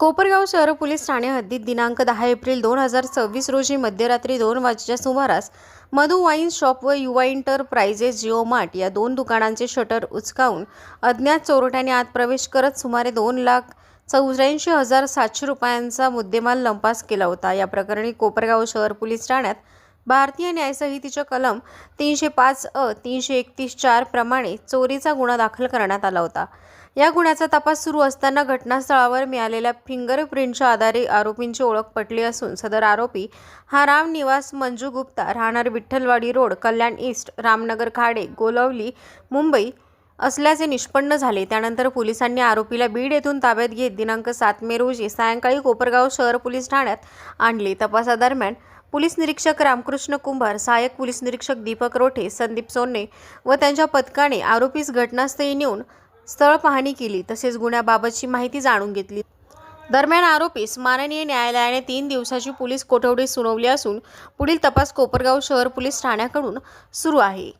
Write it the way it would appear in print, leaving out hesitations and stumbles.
कोपरगाव शहर पोलीस ठाणे हद्दीत दिनांक 10 एप्रिल 2026 रोजी मध्यरात्री 2 वाजेच्या सुमारास मधु वाईन शॉप व युवा एंटरप्राइजेस जिओ मार्ट या दोन दुकानांचे शटर उचकावून अज्ञात चोरट्यांनी आत प्रवेश करत सुमारे 2,84,700 रुपयांचा मुद्देमाल लंपास केला होता। या प्रकरणी कोपरगाव शहर पोलीस ठाण्यात भारतीय न्याय संहितेच्या कलम 305 331(4) प्रमाणे चोरीचा गुन्हा दाखल करण्यात आला होता। या गुन्ह्याचा तपास सुरू असताना घटनास्थळावर मिळालेल्या फिंगरप्रिंटच्या आधारे आरोपींची ओळख पटली असून सदर आरोपी हा राम निवास मंजू गुप्ता राहणार विठ्ठलवाडी रोड, कल्याण ईस्ट, रामनगर खाडे, गोलवली, मुंबई असल्याचे निष्पन्न झाले। त्यानंतर पोलिसांनी आरोपीला बीड येथून ताब्यात घेत दिनांक 7 मे रोजी सायंकाळी कोपरगाव शहर पोलीस ठाण्यात आणले। तपासादरम्यान पोलीस निरीक्षक रामकृष्ण कुंभार, सहाय्यक पोलीस निरीक्षक दीपक रोठे, संदीप सोन्ने व त्यांच्या पथकाने आरोपीस घटनास्थळी नेऊन स्थळ पाहणी केली तसेच गुन्ह्याबाबतची माहिती जाणून घेतली। दरम्यान आरोपीस माननीय न्यायालयाने 3 दिवसाची पोलीस कोठडी सुनावली असून पुढील तपास कोपरगाव शहर पोलीस ठाण्याकडून सुरू आहे।